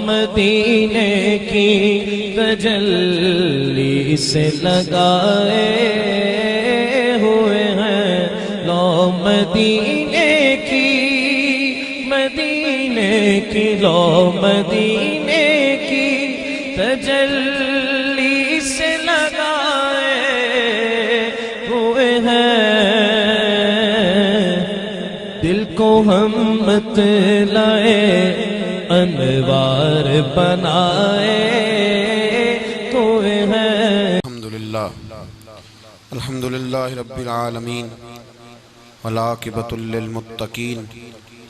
मदीने की तजल्ली से लगाए हुए हैं। लो मदीने की लो मदीने की तजल्ली से लगाए हुए हैं। दिल को हम मत लाए अनवार बनाए हुए हैं। अल्हम्दुलिल्लाह रब्बिल आलमीन वल आक़िबतुल लिल मुत्तक़ीन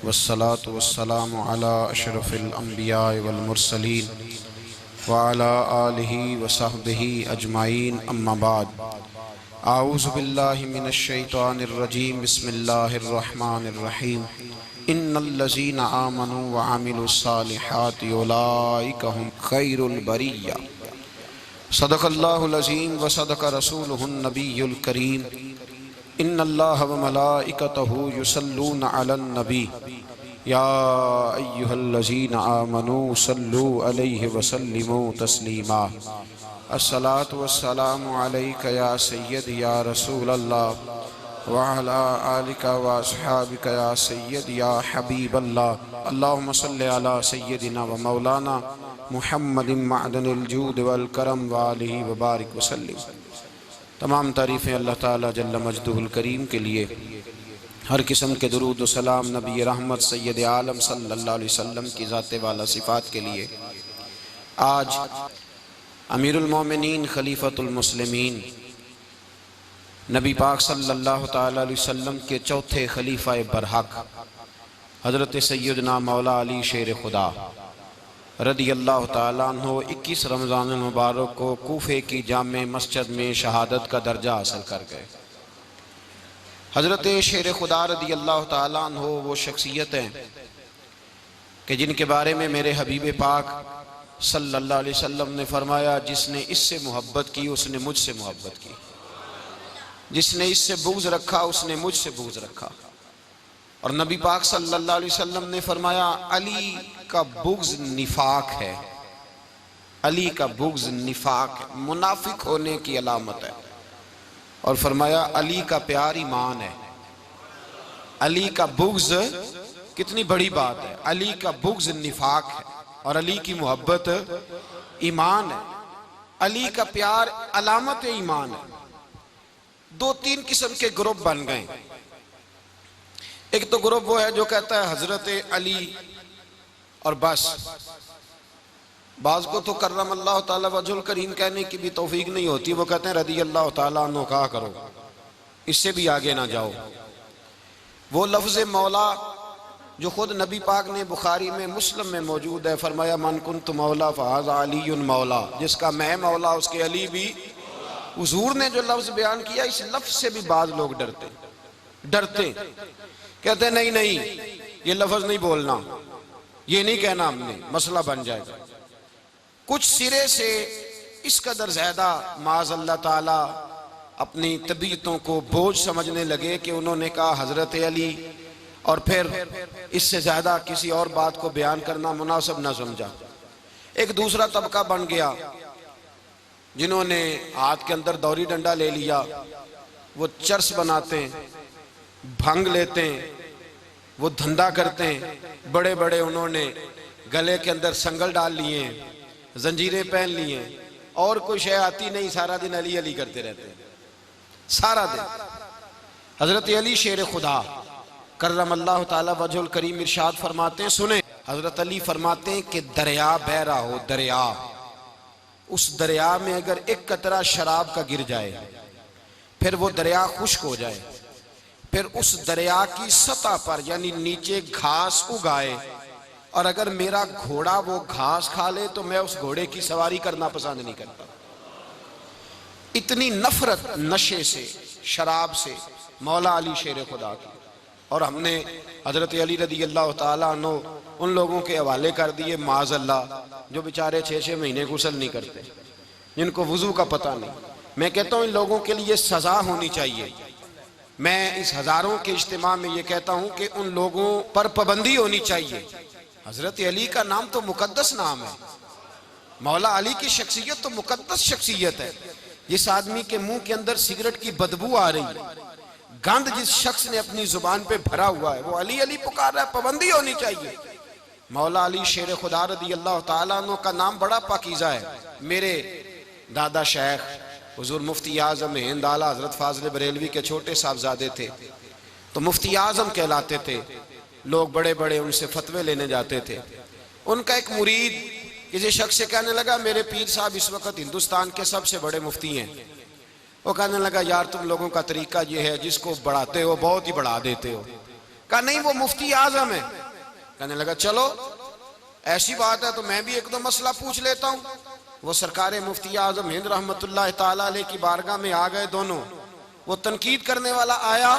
वस्सलातु वस्सलामु अला अशरफिल अंबिया वल मुरसलीन व अला आलिहि व सहबिहि अजमाइन अम्मा बाद। आऊज़ु बिल्लाहि मिनश शैतानिर रजीम बिस्मिल्लाहिर रहमानिर रहीम। इन्नल्लज़ीना आमनू व अमिलुस सालिहाति उलाइका हुम खैरुल बरिय्या। सदक़ल्लाहुल अज़ीम व सदक़ रसूलुहुन नबियुल करीम। इन्नल्लाह व मलाइकतहु युसल्लूना अलन नबी या अय्युहल्लज़ीना आमनू सल्लू अलैहि व सल्लिमू तस्लीमा। अस्सलातु वस्सलामु अलैका या सय्यदी या रसूलल्लाह व अला आलिका व अस्हाबिका या सय्यदी या हबीबल्लाह। अल्लाहुम्मा सल्लि अला सय्यदिना व मौलाना मुहम्मदिन मअदनिल जूद वल करम व आलिहि व बारिक वसल्लिम। तमाम तारीफ़ें अल्लाह ताला जल्ल मजदुहुल करीम के लिए। हर किस्म के दुरूद व सलाम नबी रहमत सैयद आलम सल्लल्लाहु अलैहि वसल्लम की ज़ाते वाला सिफ़ात के लिए। आज अमीरुल मोमिनीन खलीफतुल मुस्लिमीन नबी पाक सल्लल्लाहु ताला अलैहि वसल्लम के चौथे खलीफा बरहक हज़रत सैयदना मौला अली शेर खुदा रदी अल्लाह ताला अन्हो 21 रमज़ान मुबारक को कूफे की जामे मस्जिद में शहादत का दर्जा हासिल कर गए। हज़रत शेर खुदा रदी अल्लाह ताला अन्हो वो शख्सियत हैं कि जिनके बारे में मेरे हबीब पाक सल्लल्लाहु अलैहि वसल्लम ने फरमाया, जिसने इससे मोहब्बत की उसने मुझसे मोहब्बत की, जिसने इससे बुग़्ज़ रखा उसने मुझसे बुग़्ज़ रखा। और नबी पाक सल्लल्लाहु अलैहि वसल्लम ने फरमाया, अली का बुग़्ज़ निफाक है, अली का बुग़्ज़ निफाक है, मुनाफिक होने की अलामत है। और फरमाया अली का प्यार ईमान है। अली का बुग़्ज़ कितनी बड़ी बात है। अली का बुग़्ज़ निफाक है और अली की मोहब्बत ईमान है। अली का प्यार अलामत ईमान है। 2-3 किस्म के ग्रुप बन गए। एक तो ग्रुप वो है जो कहता है हजरत अली और बस। बाज़ को तो कर्रम अल्लाह ताला वजहुल करीम कहने की भी तौफीक नहीं होती, वो कहते हैं रदी अल्लाह ताला अन्हु कहा करो, इससे भी आगे ना जाओ। वो लफ्ज़ मौला जो खुद नबी पाक ने बुखारी में मुस्लिम में मौजूद है, फरमाया मन कुन्तु मौला फ़हाज़ा अलीयुन मौला, जिसका मैं मौला उसके अली भी। हुज़ूर ने जो लफ्ज़ बयान किया, इस लफ्ज़ से भी बाज़ लोग डरते कहते नहीं नहीं ये लफ्ज़ नहीं बोलना, ये नहीं कहना, हमने मसला बन जाएगा। कुछ सिरे से इस कदर ज़्यादा माज़ अल्लाह ताला अपनी तबीयतों को बोझ समझने लगे कि उन्होंने कहा हज़रत अली, और फिर इससे ज़्यादा किसी और बात को बयान करना मुनासिब न समझा। एक दूसरा तबका बन गया जिन्होंने हाथ के अंदर दौरी डंडा ले लिया, वो चर्स बनाते हैं, भंग लेते हैं, वो धंधा करते हैं। बड़े बड़े उन्होंने गले के अंदर संगल डाल लिए हैं, जंजीरें पहन लिए हैं, और कोई शय आती नहीं, सारा दिन अली अली करते रहते हैं सारा दिन। हजरत अली शेर खुदा कर्रम अल्लाह ताला वजहुल करीम इरशाद फरमाते हैं, सुने, हजरत अली फरमाते हैं कि दरिया बह रहा हो, दरिया, उस दरिया में अगर एक कतरा शराब का गिर जाए, फिर वो दरिया खुश्क हो जाए, फिर उस दरिया की सतह पर यानी नीचे घास उगाए, और अगर मेरा घोड़ा वो घास खा ले तो मैं उस घोड़े की सवारी करना पसंद नहीं करता। इतनी नफरत नशे से, शराब से मौला अली शेर खुदा की। और हमने हजरत अली रदी अल्लाह ताला अन्हु उन लोगों के हवाले कर दिए माज़ अल्लाह, जो बेचारे 6-6 महीने गुस्ल नहीं करते, जिनको वुजू का पता नहीं। मैं कहता हूँ इन लोगों के लिए सजा होनी चाहिए। मैं इस हजारों के इज्तिमा में ये कहता हूँ कि उन लोगों पर पाबंदी होनी चाहिए हजरत अली का नाम तो मुकद्दस नाम है, मौला अली की शख्सियत तो मुकद्दस शख्सियत है। जिस आदमी के मुंह के अंदर सिगरेट की बदबू आ रही, गंद जिस शख्स ने अपनी जुबान पे भरा हुआ है, वो अली अली पुकार रहा है, पाबंदी होनी चाहिए। मौला अली शेर खुदा रदी अल्लाह ताला अन्हु का नाम बड़ा पाकीज़ा है। मेरे दादा शेख हुजूर मुफ्ती आजम हिंद आला हजरत फाजिल बरेलवी के छोटे साहबजादे थे, तो मुफ्ती आजम कहलाते थे। लोग बड़े बड़े उनसे फतवे लेने जाते थे। उनका एक मुरीद किसी शख्स से कहने लगा, मेरे पीर साहब इस वक्त हिंदुस्तान के सबसे बड़े मुफ्ती हैं। वो कहने लगा, यार तुम लोगों का तरीका ये है, जिसको बढ़ाते हो बहुत ही बढ़ा देते हो। कहा नहीं, वो मुफ्ती आजम है। कहने लगा, चलो ऐसी बात है तो मैं भी एक दो मसला पूछ लेता हूँ। वो सरकार मुफ्ती आजम हिंद रहमतुल्लाह ताला अलैह की बारगाह में आ गए दोनों। वो तनकीद करने वाला आया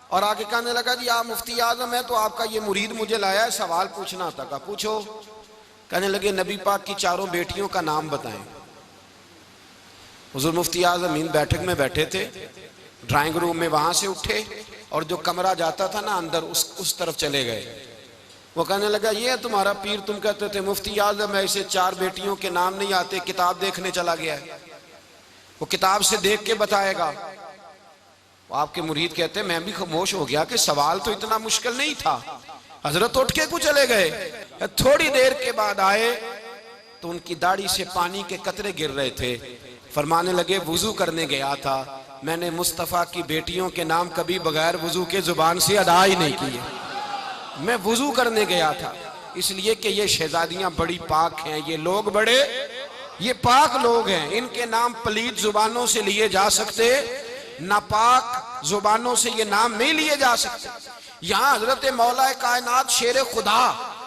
और आगे कहने लगा, जी आप मुफ्ती आजम है तो आपका ये मुरीद मुझे लाया है, सवाल पूछना था। कहा पूछो। कहने लगे, नबी पाक की चारों बेटियों का नाम बताएं। हुजूर मुफ्ती आजम हिंद बैठक में बैठे थे, ड्राइंग रूम में वहां से उठे और जो कमरा जाता था ना अंदर, उस तरफ चले गए। वो कहने लगा, ये है तुम्हारा पीर, तुम कहते थे मुफ्ती आजम है, इसे चार बेटियों के नाम नहीं आते, किताब देखने चला गया है, वो किताब से देख के बताएगा। आपके मुरीद कहते मैं भी खामोश हो गया कि सवाल तो इतना मुश्किल नहीं था। हजरत उठ के कुछ चले गए। थोड़ी देर के बाद आए तो उनकी दाढ़ी से पानी के कतरे गिर रहे थे। फरमाने लगे, वुजू करने गया था, मैंने मुस्तफ़ा की बेटियों के नाम कभी बगैर वुजू के जुबान से अदा ही नहीं किए। मैं वुजू करने गया था इसलिए कि ये शहजादियां बड़ी पाक हैं, ये लोग बड़े ये पाक लोग हैं, इनके नाम पलीत जुबानों से लिए जा सकते, नापाक जुबानों से ये नाम नहीं लिए जा सकते। यहाँ हजरत मौला कायनात शेर खुदा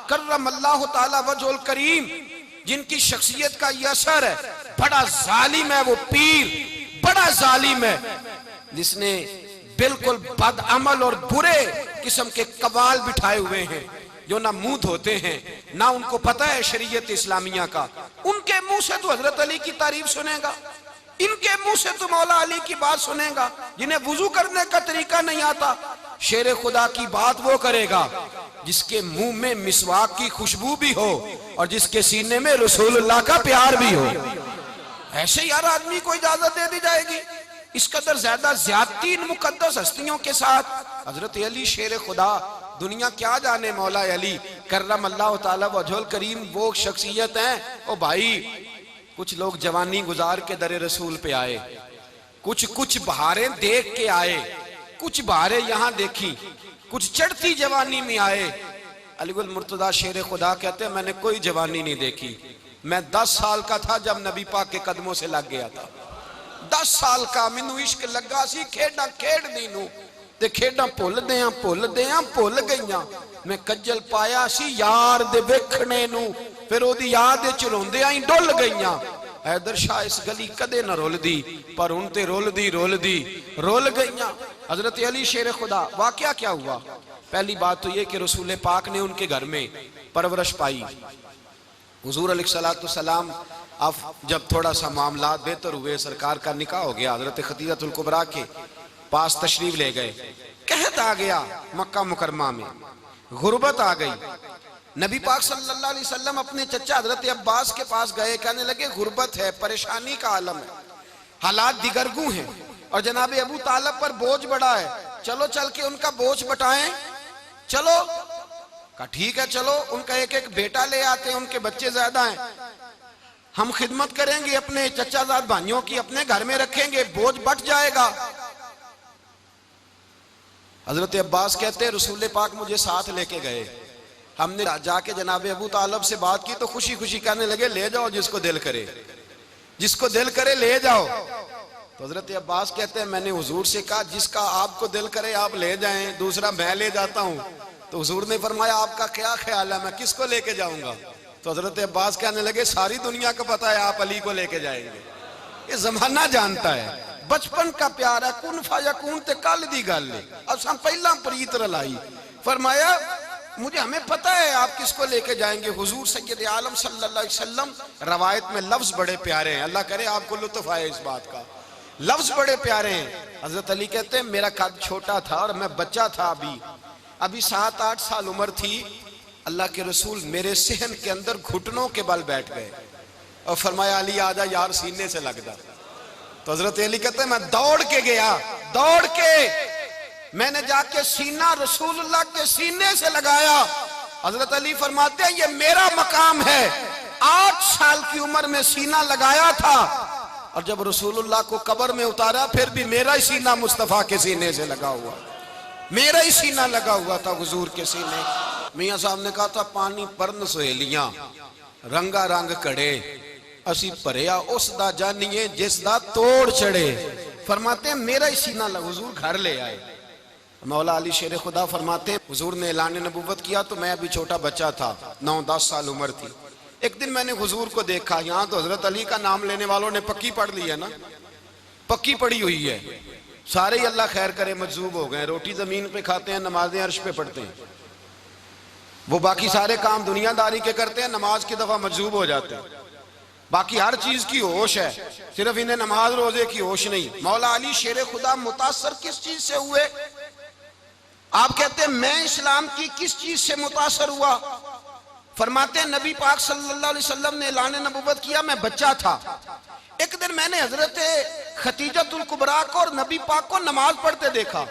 कर्रमल्लाहु ताला वजहुल करीम, जिनकी शख्सियत का ये असर है, बड़ा जालिम है वो पीर, बड़ा जालिम है, जिसने बिल्कुल बदअमल और बुरे किस्म के कवाल बिठाए हुए हैं, जो ना मुंह धोते हैं ना उनको पता है शरीयत इस्लामिया का। उनके मुंह से तो हजरत अली की तारीफ सुनेगा, इनके मुंह से तो मौला अली की बात सुनेगा। जिन्हें वुजू करने का तरीका नहीं आता, शेर खुदा की बात वो करेगा जिसके मुंह में मिसवाक की खुशबू भी हो और जिसके सीने में रसूलुल्लाह का प्यार भी हो। ऐसे यार आदमी को इजाजत दे दी जाएगी? इस कदर ज्यादा ज्यादती इन मुकद्दस हस्तियों के साथ। हजरत अली शेर खुदा, दुनिया क्या जाने मौला अली कर्रमल्लाहु ताला वजहुल करीम वो शख्सियत है। ओ भाई, कुछ लोग जवानी गुजार के दरे रसूल पे आए, कुछ बहारें देख के आए, कुछ बहारें यहाँ देखी, कुछ चढ़ती जवानी में आए। अलीगुल मुर्तजा शेर खुदा कहते हैं, मैंने कोई जवानी नहीं देखी। मैं 10 साल का था जब नबी पाक के कदमों से लग गया था। 10 साल का मैनू इश्क लगा सी, खेडा खेडदी नू ते खेडा भुल गईयां। मैं कज्जल पाया सी यार दे वेखणे नू, फिर ओदी याद विच रोंदियां ही डुल गईयां। हैदर शाह इस गली कदे ना रुलदी, पर हुण ते रुल गईयां। हजरत अली शेर खुदा, वाकया क्या हुआ? पहली बात तो ये कि रसूल पाक ने उनके घर में परवरिश पाई। हुजूर अलैहिस्सलाम अब जब थोड़ा सा मामला बेहतर हुए, सरकार का निकाह हो गया, हजरत खदीजतुल कुबरा के पास तशरीफ ले गए। कहत आ गया मक्का मुकरमा में, गुर्बत आ गई। नबी पाक सल्लल्लाहु अलैहि वसल्लम अपने चचा हजरत अब्बास के पास गए, कहने लगे गुर्बत है, परेशानी का आलम है, हालात दिगरगू हैं और जनाब अबू तालिब पर बोझ बड़ा है, चलो चल के उनका बोझ बटाएं। चलो, कहा ठीक है चलो, उनका एक एक बेटा ले आते हैं, उनके बच्चे ज्यादा हैं, हम खिदमत करेंगे अपने चचाजाद भाइयों की, अपने घर में रखेंगे, बोझ बट जाएगा। हजरत अब्बास कहते हैं रसूल पाक मुझे साथ लेके गए, हमने जाके जनाब अबू तालिब से बात की तो खुशी खुशी कहने लगे ले जाओ जिसको दिल करे ले जाओ। तो हजरत अब्बास कहते हैं मैंने हुजूर से कहा जिसका आपको दिल करे आप ले जाएं, दूसरा मैं ले जाता हूं। तो हुजूर ने फरमाया आपका क्या ख्याल है, मैं किसको लेके जाऊंगा? तो हजरत अब्बास कहने लगे सारी दुनिया को पता है आप अली को लेके जाएंगे, ये जमाना जानता है, बचपन का प्यार है, कुन फायकून ते कल दी गल है, अब हम पहला प्रीत रलाई। फरमाया मुझे हमें पता है आप किसको लेके जाएंगे, हुजूर सैयद आलम सल्लल्लाहु अलैहि वसल्लम। रवायत में लफ्ज बड़े प्यारे हैं, अल्लाह करे आपको लुत्फ आए इस बात का, लफ्ज बड़े प्यारे हैं। हजरत अली कहते हैं मेरा कद छोटा था और मैं बच्चा था, अभी 7-8 साल उम्र थी, अल्लाह के रसूल मेरे सहन के अंदर घुटनों के बल बैठ गए और फरमाया अली आजा यार सीने से लग जा। तो हजरत अली कहते हैं मैं दौड़ के गया, दौड़ के मैंने जाके सीना रसूलुल्लाह के सीने से लगाया। हजरत अली फरमाते हैं ये मेरा मकाम है। 8 साल की उम्र में सीना लगाया था और जब रसूलुल्लाह को कब्र में उतारा फिर भी मेरा ही सीना मुस्तफा के सीने से लगा हुआ, मेरा ही सीना लगा हुआ था हुजूर के सीने। मियां साहब ने कहा था पानी परन सहेलियां रंगा रंग कड़े असी भरिया उस दा जानिए जिस दा तोड़ चढ़े। फरमाते हैं मेरा ही सीना लगा, हुजूर घर ले आए। मौला अली शेर खुदा फरमाते हुजूर ने ऐलान नबुव्वत किया तो मैं अभी छोटा बच्चा था, 9-10 साल उम्र थी। एक दिन मैंने हुजूर को देखा, यहाँ तो हजरत अली का नाम लेने वालों ने पक्की पढ़ ली है ना, पक्की पड़ी हुई है, सारे ही अल्लाह खैर करे मजजूब हो गए, रोटी जमीन पे खाते हैं, नमाजें अर्श पे पढ़ते हैं। वो बाकी सारे काम दुनियादारी के करते हैं, नमाज की दफा मजजूब हो जाते हैं। बाकी हर चीज की होश है, सिर्फ इन्हें नमाज रोजे की होश नहीं। मौला अली शेर खुदा मुतासर किस चीज से हुए? आप कहते हैं मैं इस्लाम की किस चीज से मुतासर हुआ? फरमाते हैं नबी पाक सल्लल्लाहु अलैहि वसल्लम ने ऐलान नबुव्वत किया, मैं बच्चा था। एक दिन मैंने हजरत खतीजतुल कुबरा को और नबी पाक को नमाज पढ़ते देखा।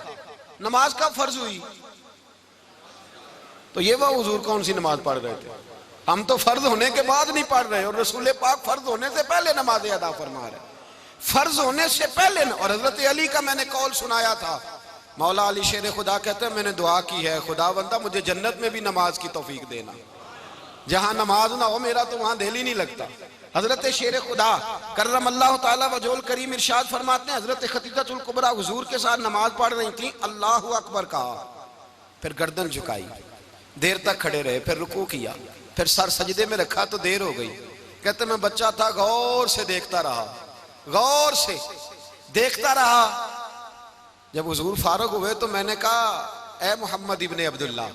नमाज कब फर्ज हुई? तो ये वह हुजूर कौन सी नमाज पढ़ रहे थे? हम तो फर्ज होने के बाद नहीं पढ़ रहे और रसूल पाक फर्ज होने से पहले नमाज अदा फरमा रहे, फर्ज होने से पहले। और हजरत अली का मैंने कौल सुनाया था, मौला अली शेर खुदा कहते हैं मैंने दुआ की है खुदा बंदा मुझे जन्नत में भी नमाज की तौफीक देना, जहां नमाज ना हो मेरा तो वहां दिल ही नहीं लगता। हजरत शेर खुदा करम अल्लाह ताला वजोल करीम इरशाद फरमाते हैं हजरत खतीजतुल कुबरा हुजूर के साथ नमाज पढ़ रही थी, अल्लाहु अकबर कहा, फिर गर्दन झुकाई, देर तक खड़े रहे, फिर रुकू किया, फिर सर सजदे में रखा तो देर हो गई। कहते मैं बच्चा था, गौर से देखता रहा, गौर से देखता रहा। जब हुजूर फारूक हुए तो मैंने कहा ए मोहम्मद इब्ने अब्दुल्ला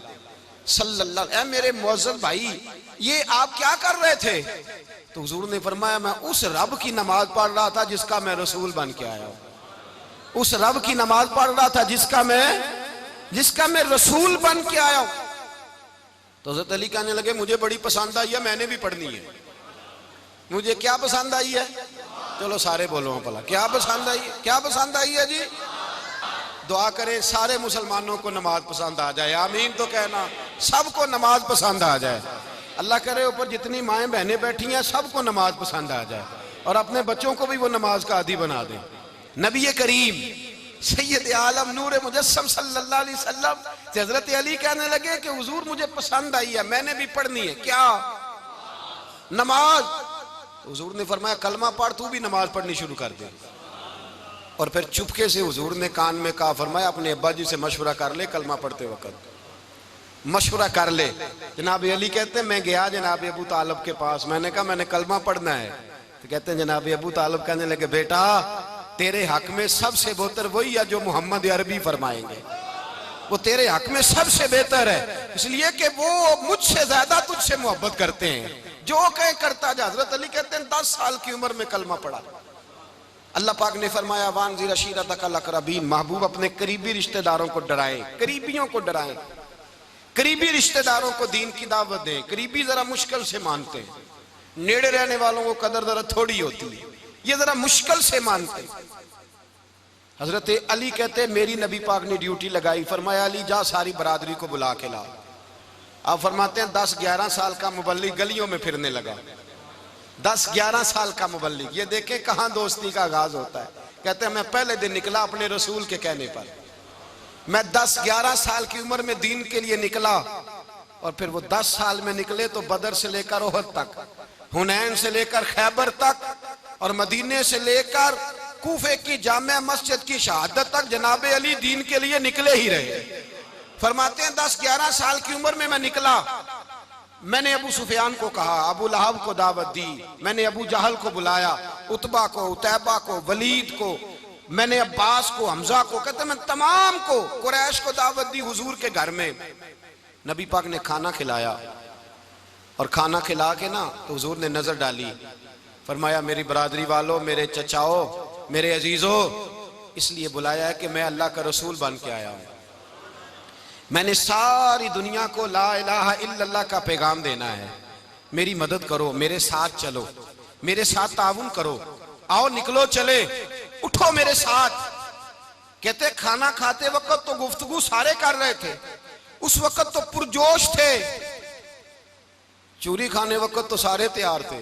सल्लल्लाहु, ए मेरे मुअज्जज़ भाई ये आप क्या कर रहे थे? तो हुजूर ने फरमाया मैं उस रब की नमाज पढ़ रहा था जिसका मैं रसूल बन के आया हूं, उस रब की नमाज पढ़ रहा था जिसका मैं रसूल बन के आया हूं। तो हज़रत अली कहने लगे मुझे बड़ी पसंद आई है, मैंने भी पढ़नी है। मुझे क्या पसंद आई है? चलो सारे बोलो भला क्या पसंद आई है? क्या पसंद आई है जी? दुआ करें सारे मुसलमानों को नमाज पसंद आ जाए, आमीन तो कहना, सबको नमाज पसंद आ जाए। अल्लाह करे ऊपर जितनी माएँ बहनें बैठी हैं सबको नमाज पसंद आ जाए और अपने बच्चों को भी वो नमाज का आदी बना दें। नबी करीम सैयद आलम नूर मुजस्सम सल्लल्लाहु अलैहि वसल्लम से हजरत अली कहने लगे कि हुजूर मुझे पसंद आई है, मैंने भी पढ़नी है। क्या? नमाज। हुजूर ने फरमाया कलमा पढ़, तू भी नमाज पढ़नी शुरू कर दे। और फिर चुपके से हुजूर ने कान में कहा, फरमाया अपने अब्बा जी से मशवरा कर ले, कलमा पढ़ते वक्त मशवरा कर ले। जनाब अली कहते हैं मैं गया जनाब अबू तालिब के पास, मैंने कहा मैंने कलमा पढ़ना है। तो कहते हैं जनाब अबू तालिब कहने लगे बेटा तेरे हक में सबसे बेहतर वही है जो मोहम्मद अरबी फरमाएंगे, वो तेरे हक में सबसे बेहतर है, इसलिए कि वो मुझसे ज्यादा तुझसे मोहब्बत करते हैं, जो कहे करता जा। हजरत अली कहते हैं 10 साल की उम्र में कलमा पढ़ा। अल्लाह पाक ने फरमाया वानज़िर अशीरतकल अक़रबीन, महबूब अपने करीबी रिश्तेदारों को डराएं, करीबियों को डराएं, करीबी रिश्तेदारों को दीन की दावत दें। करीबी जरा मुश्किल से मानते हैं, नेड़े रहने वालों को कदर जरा थोड़ी होती है, ये जरा मुश्किल से मानते हैं। हजरत अली कहते मेरी नबी पाक ने ड्यूटी लगाई, फरमाया अली जा सारी बरादरी को बुला के ला। आप फरमाते हैं 10-11 साल का मुबल्लिग गलियों में फिरने लगा, 10-11 साल का मुबल्लिग। ये देखें कहां दोस्ती का आगाज होता है। कहते हैं मैं पहले दिन निकला अपने रसूल के कहने पर, मैं 10-11 साल की उम्र में दीन के लिए निकला और फिर वो 10 साल में निकले तो बदर से लेकर ओहद तक, हुनैन से लेकर खैबर तक और मदीने से लेकर कूफे की जामिया मस्जिद की शहादत तक जनाब अली दीन के लिए निकले ही रहे। फरमाते हैं 10-11 साल की उम्र में मैं निकला, मैंने अबू सुफियान को कहा, अबू लहब को दावत दी, मैंने अबू जहल को बुलाया, उतबा को, उतैबा को, वलीद को, मैंने अब्बास को, हमजा को, कहते मैं तमाम को, कुरैश को दावत दी हुजूर के घर में। नबी पाक ने खाना खिलाया और खाना खिला के ना तो हुजूर ने नजर डाली, फरमाया मेरी बरादरी वालों, मेरे चचाओ, मेरे अजीजों, इसलिए बुलाया है कि मैं अल्लाह का रसूल बन के आया हूं, मैंने सारी दुनिया को ला इलाहा इल्लल्लाह का पैगाम देना है, मेरी मदद करो, मेरे साथ चलो, मेरे साथ ताउन करो, आओ निकलो चले, उठो मेरे साथ। कहते खाना खाते वक्त तो गुफ्तगू सारे कर रहे थे, उस वक्त तो पुरजोश थे, चूरी खाने वक्त तो सारे तैयार थे,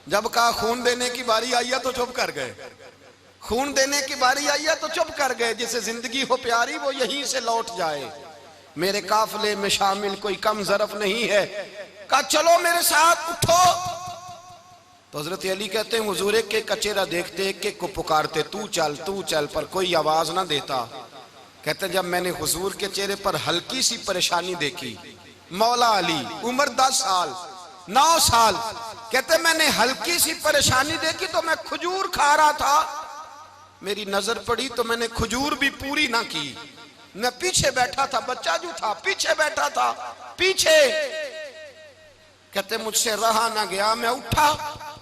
जब कहा खून देने की बारी आई है तो चुप कर गए, खून देने की बारी आई है तो चुप कर गए। जिसे जिंदगी हो प्यारी वो यहीं से लौट जाए, मेरे काफिले में शामिल कोई कम ज़रफ नहीं है। कहा चलो मेरे साथ उठो। तो हजरत अली कहते हैं हुजूर एक के कचेरा देखते, एक एक को पुकारते, तू चल, पर कोई आवाज ना देता। कहते जब मैंने हुजूर के चेहरे पर हल्की सी परेशानी देखी, मौला अली उम्र 10 साल 9 साल, कहते मैंने हल्की सी परेशानी देखी तो मैं खजूर खा रहा था, मेरी नजर पड़ी तो मैंने खजूर भी पूरी ना की, मैं पीछे बैठा था, बच्चा जो था पीछे बैठा था, पीछे। कहते मुझसे रहा ना गया, मैं उठा,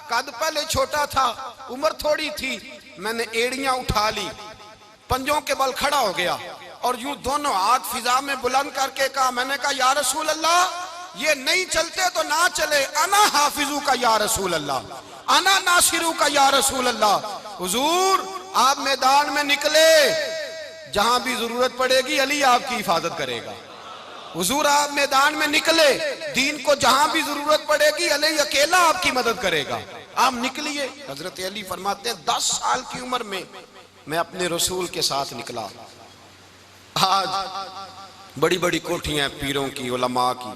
कद पहले छोटा था, उम्र थोड़ी थी, मैंने एड़ियां उठा ली, पंजों के बल खड़ा हो गया और यूं दोनों हाथ फिजा में बुलंद करके कहा, मैंने कहा या रसूल अल्लाह ये नहीं चलते तो ना चले, अना हाफिजू का या रसूल अल्लाह, अना नासिरू का या रसूल अल्लाह। हुजूर आप मैदान में निकले, जहां भी जरूरत पड़ेगी अली आपकी हिफाजत करेगा। हुजूर आप मैदान में निकले, दीन को जहां भी जरूरत पड़ेगी अली अकेला आपकी मदद करेगा, आप निकलिए। हजरत अली फरमाते हैं 10 साल की उम्र में मैं अपने रसूल के साथ निकला। आज बड़ी बड़ी कोठियां पीरों की, उलमा की,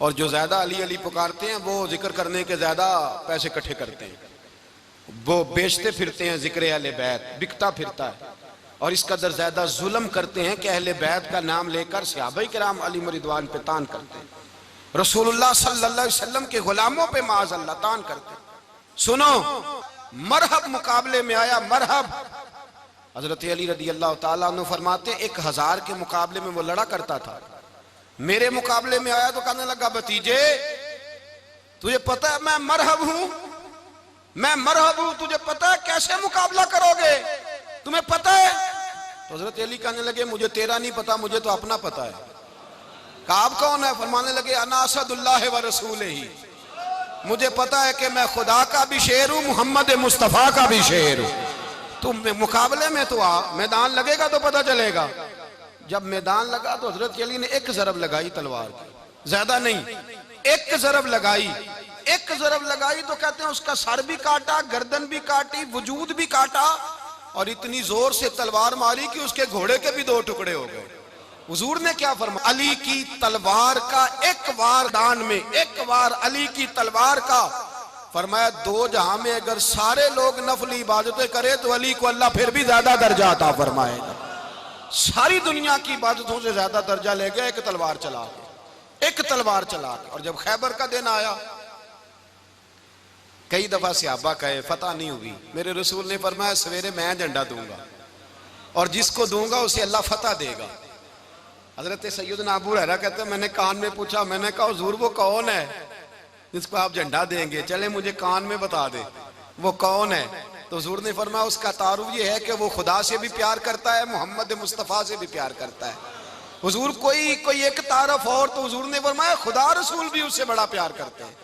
और जो ज्यादा अली अली पुकारते हैं वो जिक्र करने के ज्यादा पैसे इकट्ठे करते हैं, वो बेचते फिरते हैं, जिक्र अहले बैत बिकता फिरता है, और इस कदर ज्यादा जुल्म करते हैं कि अहले बैत का नाम लेकर सहाबा किराम अली रिदवान पे तान करते हैं, रसूलुल्लाह सल्लल्लाहु अलैहि वसल्लम के गुलामों पे माज़अल्लाह तान करते हैं। सुनो, मरहब मुकाबले में आया, मरहब। हजरत अली रदी अल्लाह ताला अन्हु फरमाते 1000 के मुकाबले में वो लड़ा करता था, मेरे मुकाबले में आया तो कहने लगा, भतीजे तुझे पता है मैं मरहब हूं, मैं मरहब हूं, तुझे पता है कैसे मुकाबला करोगे, तुम्हें पता है? तो हजरत अली कहने लगे मुझे तेरा नहीं पता, मुझे तो अपना पता है। आप कौन है? फरमाने लगे अना असदुल्लाह व रसूल ही, मुझे पता है कि मैं खुदा का भी शेर हूं, मोहम्मद मुस्तफा का भी शेर हूं। तुम मुकाबले में तो आ, मैदान लगेगा तो पता चलेगा। जब मैदान लगा तो हजरत अली ने एक ज़रब लगाई तलवार की, ज्यादा नहीं, एक ज़रब लगाई, एक ज़रब लगाई तो कहते हैं उसका सर भी काटा, गर्दन भी काटी, वजूद भी काटा, और इतनी जोर से तलवार मारी कि उसके घोड़े के भी 2 टुकड़े हो गए। हुजूर ने क्या फरमाया? अली की तलवार का एक वार दान में, एक वार अली की तलवार का, फरमाया 2 जहां में अगर सारे लोग नफली इबादतें करें तो अली को अल्लाह फिर भी ज्यादा दर्जा अता फरमाएगा। सारी दुनिया की इबादतों से ज्यादा दर्जा ले गया एक तलवार चला के, एक तलवार चला के। और जब खैबर का दिन आया, कई दफा सहाबा कहे फतह नहीं हुई, मेरे रसूल ने फरमाया सवेरे मैं झंडा दूंगा और जिसको दूंगा उसे अल्लाह फतह देगा। हजरत सैयदना अबू हुरैरा कहते हैं मैंने कान में पूछा, मैंने कहा हुजूर वो कौन है जिसको आप झंडा देंगे, चले मुझे कान में बता दे वो कौन है। तो हुजूर ने फरमाया उसका तारुफ ये है कि वो खुदा से भी प्यार करता है, मोहम्मद मुस्तफ़ा से भी प्यार करता है। हुजूर कोई एक तारफ और, तो हुजूर ने फरमाया खुदा रसूल भी उससे बड़ा प्यार करते हैं।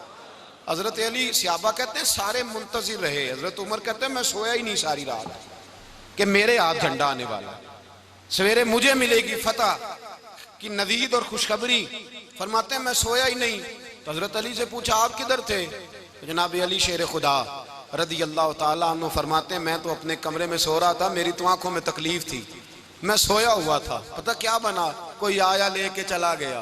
हजरत अली सहाबा कहते हैं सारे मुंतजिर रहे, हजरत उमर कहते हैं मैं सोया ही नहीं सारी रात कि मेरे हाथ झंडा आने वाला, सवेरे मुझे मिलेगी फतह की नवीद और खुशखबरी। फरमाते हैं मैं सोया ही नहीं। तो हजरत अली से पूछा आप किधर थे? तो जनाब अली शेर खुदा रदी अल्लाह ताला अन्हु फरमाते हैं मैं तो अपने कमरे में सो रहा था, मेरी तो आंखों में तकलीफ थी, मैं सोया हुआ था, पता क्या बना, कोई आया लेके चला गया,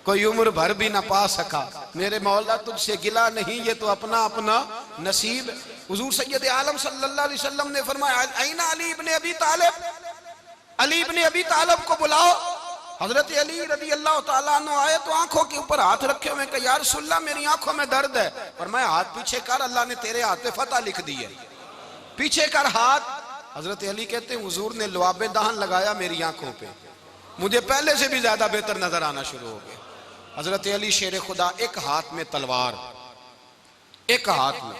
कोई उम्र भर भी ना पा सका। मेरे मौला तुझसे गिला नहीं, ये तो अपना अपना नसीब। हुजूर सैयद आलम सल्लल्लाहु अलैहि वसल्लम ने फरमाया ऐना अली इब्ने अबी तालिब, अली इब्ने अबी तालिब को बुलाओ। हजरत अली रदी अल्लाह ताला अन्हु आए तो आंखों के ऊपर हाथ रखे हुए, कहा या रसूलल्लाह मेरी आंखों में दर्द है। फरमाया हाथ पीछे कर, अल्लाह ने तेरे हाथ पे फतह लिख दी है, पीछे कर हाथ। हजरत अली कहते हैं हुजूर ने लुआबे दहन लगाया मेरी आंखों पे, मुझे पहले से भी ज्यादा बेहतर नजर आना शुरू हो गया। हजरत अली शेर खुदा एक हाथ में तलवार, एक हाथ में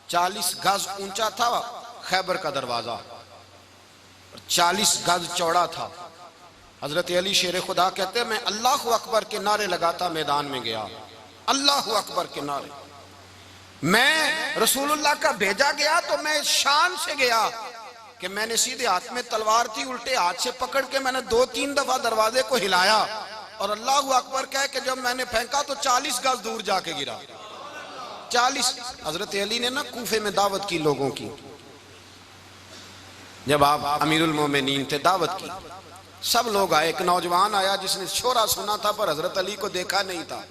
40 गज ऊंचा था खैबर का दरवाजा, 40 गज चौड़ा था। हजरत अली शेर खुदा कहते हैं मैं अल्लाह अकबर के नारे लगाता मैदान में गया, अल्लाह अकबर के नारे। मैं रसूलुल्लाह का भेजा गया तो मैं शान से गया कि मैंने सीधे हाथ में तलवार थी, उल्टे हाथ से पकड़ के मैंने 2-3 दफा दरवाजे को हिलाया और अल्लाह अकबर कह के जब मैंने फेंका तो 40 गज दूर जाके गिरा। 40। हजरत अली ने ना कूफे में दावत की लोगों की, जब आप अमीरुल मोमिनीन थे, दावत की, सब लोग आए। एक नौजवान आया जिसने शोरा सुना था पर हजरत अली को देखा नहीं था,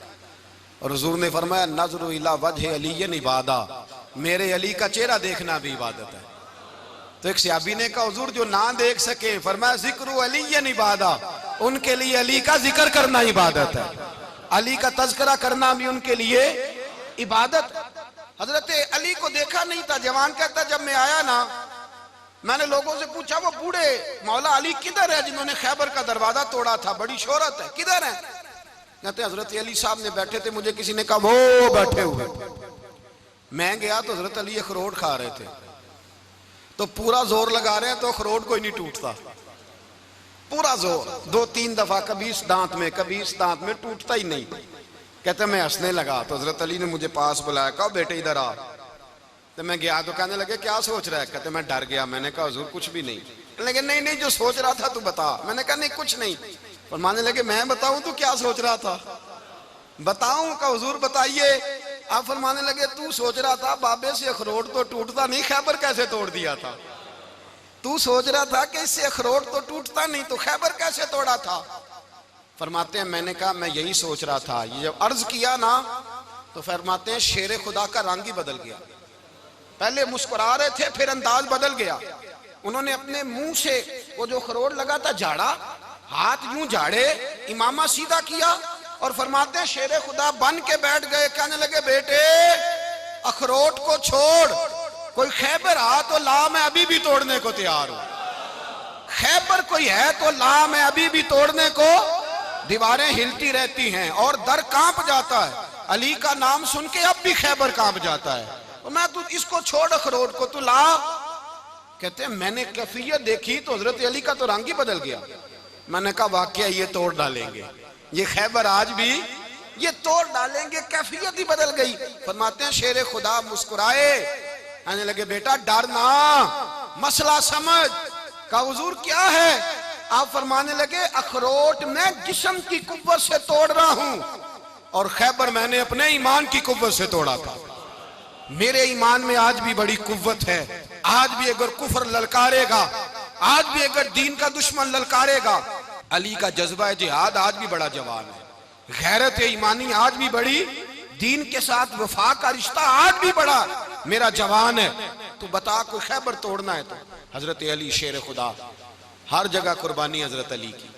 और हुजूर ने फरमाया नज़्रु इला वजह अली इबादा, मेरे अली का चेहरा देखना भी इबादत है। तो एक सहाबी ने कहा हुजूर जो ना देख सके, फरमाया जिक्र अली इबादा, उनके लिए अली का जिक्र करना इबादत है, अली का तज़किरा करना भी उनके लिए इबादत। हजरत अली को देखा नहीं था। जवान कहता जब मैं आया ना, मैंने लोगों से पूछा वो बूढ़े मौला अली किधर है जिन्होंने खैबर का दरवाजा तोड़ा था, बड़ी शोहरत है, किधर है? कहते हजरत अली साहब ने बैठे थे, मुझे किसी ने कहा वो बैठे हुए। मैं गया तो हजरत अली अखरोट खा रहे थे, तो पूरा जोर लगा रहे हैं तो अखरोट कोई नहीं टूटता, पूरा जोर 2-3 दफा, कभी इस दांत में कभी इस दांत में, टूटता ही नहीं। कहते मैं हंसने लगा तो हजरत अली ने मुझे पास बुलाया, कहा बेटे इधर आ। तो मैं गया तो कहने लगे क्या सोच रहा है? कहते मैं डर गया। मैंने कहा हुजूर कुछ भी नहीं। लेकिन नहीं नहीं जो सोच रहा था तू बता। मैंने कहा नहीं कुछ नहीं। और मानने लगे मैं बताऊं तू क्या सोच रहा था? बताऊं? का हुजूर बताइए। आप फरमाने लगे तू सोच रहा था बाबे से अखरोट तो टूटता नहीं, खैबर कैसे तोड़ दिया था? तू सोच रहा था कि इससे अखरोट तो टूटता नहीं, तो खैबर कैसे तोड़ा था? फरमाते हैं मैंने कहा मैं यही सोच रहा था। ये जब अर्ज किया ना तो फरमाते हैं शेर खुदा का रंग ही बदल गया। पहले मुस्कुरा रहे थे, फिर अंदाज बदल गया। उन्होंने अपने मुंह से वो जो अखरोट लगा था झाड़ा, हाथ यूं झाड़े, इमामा सीधा किया और फरमाते हैं शेर खुदा बन के बैठ गए। कहने लगे बेटे अखरोट को छोड़, कोई खैबर आ तो ला, मैं अभी भी तोड़ने को तैयार हूं। खैबर कोई है तो ला, मैं अभी भी तोड़ने को। दीवारें हिलती रहती हैं और दर कांप जाता है। अली का नाम सुन के अब भी खैबर कांप जाता है। तो मैं तू इसको छोड़ अखरोट को, तू ला। कहते हैं मैंने कैफियत देखी तो हजरत अली का तो रंग ही बदल गया। मैंने कहा वाकया ये तोड़ डालेंगे, ये खैबर आज भी ये तोड़ डालेंगे, कैफियत ही बदल गई। फरमाते हैं शेर खुदा मुस्कुराए, कहने लगे बेटा डर ना, मसला समझ। का हुजूर क्या है? आप फरमाने लगे अखरोट मैं जिस्म की कुव्वत से तोड़ रहा हूं और खैबर मैंने अपने ईमान की कुव्वत से तोड़ा था। मेरे ईमान में आज भी बड़ी कुव्वत है। आज भी अगर कुफर ललकारेगा, आज भी अगर दीन का दुश्मन ललकारेगा, अली का जज्बा जिहाद आज भी बड़ा जवान है। गैरत ईमानी आज भी बड़ी, दीन के साथ वफा का रिश्ता आज भी बड़ा मेरा जवान है। तो बता कोई खैबर तोड़ना है तो हजरत अली शेर खुदा, हर जगह कुर्बानी हजरत अली की।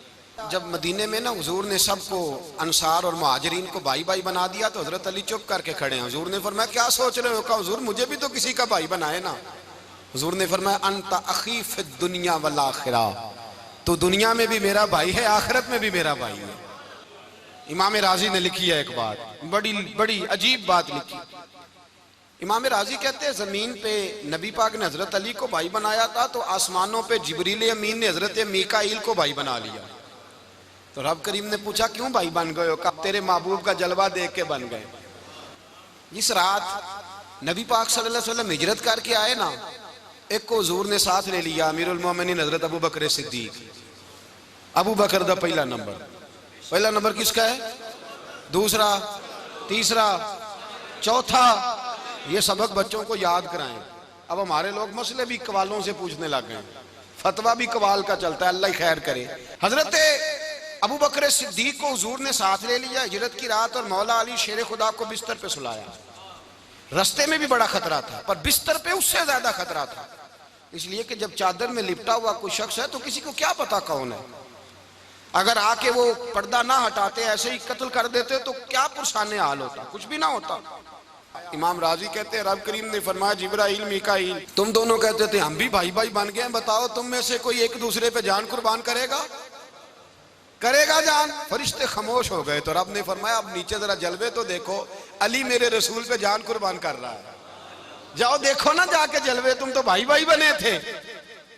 जब मदीने में ना हुजूर ने सबको अंसार और मुहाजिरीन को भाई भाई बना दिया तो हजरत अली चुप करके खड़े हैं। हुजूर ने फरमाया क्या सोच रहे हो? कहा हुजूर मुझे भी तो किसी का भाई बनाए ना। हुजूर ने फरमाया अंता अखी फिद दुनिया वल आखिरा, तो दुनिया में भी मेरा भाई है, आखिरत में भी मेरा भाई है। इमाम राजी ने लिखी है एक बात, बड़ी बड़ी अजीब बात लिखी। इमाम राजी कहते हैं जमीन पे नबी पाक ने हजरत अली को भाई बनाया था तो आसमानों पे जिब्रील अमीन ने हजरत मीकाईल को भाई बना लिया। तो रब करीम ने पूछा क्यों भाई बन गए हो? कब तेरे महबूब का जलवा देख के बन गए। इस रात नबी पाक सल्लल्लाहु अलैहि वसल्लम हिजरत करके आए ना, एक को हुजूर ने साथ ले लिया, अमीरुल मोमिनीन हजरत अबू बकर सिद्दीक। अबू बकर दा पहला नंबर किसका है? दूसरा, तीसरा, चौथा। ये सबक बच्चों को याद कराएं। अब हमारे लोग मसले भी कवालों से पूछने लग गए, फतवा भी कवाल का चलता है, अल्लाह ही खैर करे। हजरत अबू बकर सिद्दीक को हुजूर ने साथ ले लिया हिजरत की रात और मौला अली शेर खुदा को बिस्तर पे सुलाया। रास्ते में भी बड़ा खतरा था पर बिस्तर पे उससे ज्यादा खतरा था, इसलिए कि जब चादर में लिपटा हुआ कोई शख्स है तो किसी को क्या पता कौन है। अगर आके वो पर्दा ना हटाते ऐसे ही कत्ल कर देते तो क्या पुरसाने हाल होता, कुछ भी ना होता। इमाम राजी कहते हैं रब करीम ने फरमाया जिब्राइल मीकाईल तुम दोनों कहते थे हम भी भाई भाई बन गए, बताओ तुम में से कोई एक दूसरे पे जान कुर्बान करेगा जान? फरिश्ते खामोश हो गए। तो रब ने फरमाया अब नीचे जरा जलवे तो देखो, अली मेरे रसूल पे जान कुर्बान कर रहा है, जाओ देखो ना जाके जलवे, तुम तो भाई भाई बने थे।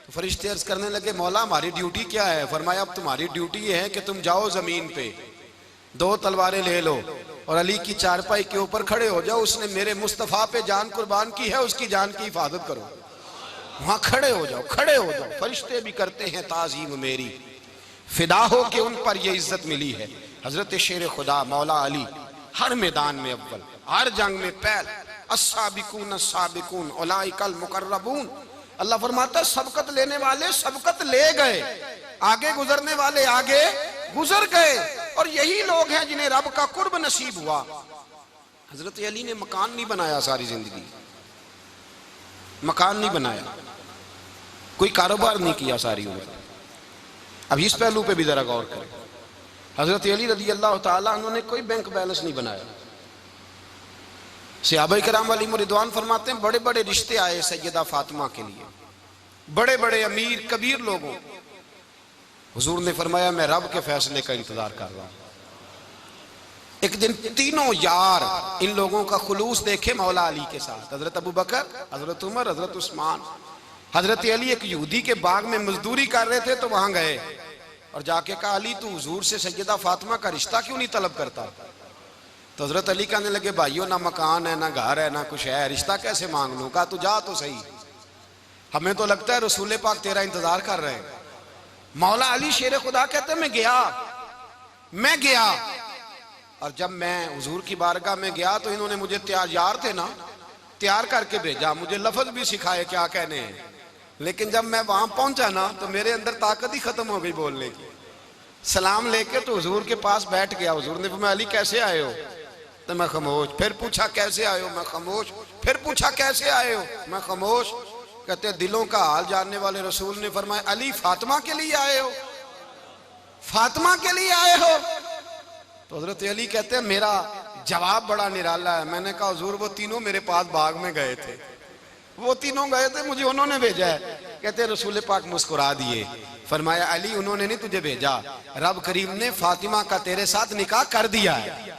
तो फरिश्ते अर्ज करने लगे मौला हमारी ड्यूटी क्या है? फरमाया अब तुम्हारी ड्यूटी ये है कि तुम जाओ जमीन पे, 2 तलवारें ले लो और अली की चारपाई के ऊपर खड़े हो जाओ। उसने मेरे मुस्तफ़ा पे जान कुर्बान की है, उसकी जान की हिफाजत करो। वहां खड़े हो जाओ, खड़े हो जाओ। फरिश्ते भी करते हैं ताजीम मेरी, फिदा हो के उन पर ये इज्जत मिली है। हजरत शेर खुदा मौला अली हर मैदान में अव्वल, हर जंग में पहल। अस्साबिकून अस्साबिकून उलाइकल मुकर्रबून। अल्लाह फरमाता सबकत लेने वाले सबकत ले गए, आगे गुजरने वाले आगे गुजर गए, और यही लोग हैं जिन्हें रब का कुर्ब नसीब हुआ। हजरत अली ने मकान नहीं बनाया, सारी जिंदगी मकान नहीं बनाया, कोई कारोबार नहीं किया सारी उम्र। अब इस पहलू पे भी जरा गौर करें। हजरत अली रज़ी अल्लाह ताला उन्होंने कोई बैंक बैलेंस नहीं बनाया। सहाबा किराम वाली रिदवान फरमाते हैं बड़े बड़े रिश्ते आए सैयदा फातिमा के लिए, बड़े बड़े अमीर कबीर लोगों। हुजूर ने फरमाया मैं रब के फैसले का इंतजार कर रहा हूं। एक दिन तीनों यार इन लोगों का खुलूस देखे मौला अली के साथ, हजरत अबू बकर, हजरत उमर, हजरत उस्मान। हजरत अली एक यहूदी के बाग में मजदूरी कर रहे थे तो वहां गए और जाके कहा अली तू हुजूर से सैयदा फातिमा का रिश्ता क्यों नहीं तलब करता? तो हजरत अली कहने लगे भाइयों ना मकान है ना घर है ना कुछ है, रिश्ता कैसे मांग लूं? कहा तू जा तो सही, हमें तो लगता है रसूल पाक तेरा इंतजार कर रहे हैं। मौला अली शेर खुदा कहते मैं गया और जब मैं हुजूर की बारगाह में गया तो इन्होंने मुझे यार थे ना, तैयार करके भेजा, मुझे लफ्ज भी सिखाए क्या कहने हैं। लेकिन जब मैं वहां पहुंचा ना तो मेरे अंदर ताकत ही खत्म हो गई बोलने की। सलाम लेके तो हुजूर के पास बैठ गया। हुजूर ने फरमाया अली कैसे आए हो? तो मैं खामोश। फिर पूछा कैसे आए हो? मैं खामोश। फिर पूछा कैसे आए हो? मैं खामोश। कहते दिलों का हाल जानने वाले रसूल ने फरमाया अली फातिमा के लिए आए हो? फातिमा के लिए आए हो? तो हजरत अली कहते हैं मेरा जवाब बड़ा निराला है। मैंने कहा हुजूर वो तीनों मेरे पास बाग में गए थे, वो तीनों गए थे, मुझे उन्होंने भेजा है। कहते रसूल पाक मुस्कुरा दिए, फरमाया अली उन्होंने नहीं तुझे भेजा, रब करीम ने फातिमा का तेरे साथ निकाह कर दिया है,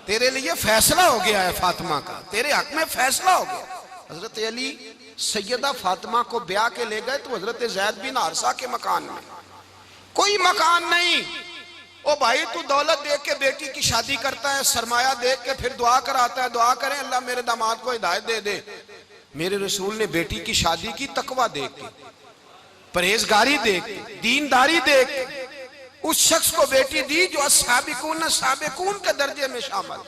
तेरे लिए फैसला हो गया है, फातिमा का तेरे हक में फैसला हो गया। हजरत अली सैयदा फातिमा को ब्याह के ले गए तो हजरत ज़ैद बिन हारिसा के मकान में, कोई मकान नहीं। ओ भाई तू दौलत देख के बेटी की शादी करता है, सरमाया देख के फिर दुआ कराता है, दुआ करें अल्लाह मेरे दामाद को हिदायत दे दे। मेरे रसूल ने बेटी की शादी की तकवा देख के, परहेजगारी देख के, दीनदारी देख के उस शख्स को बेटी दी जो अस्साबिकून साबिकून के दर्जे में शामिल,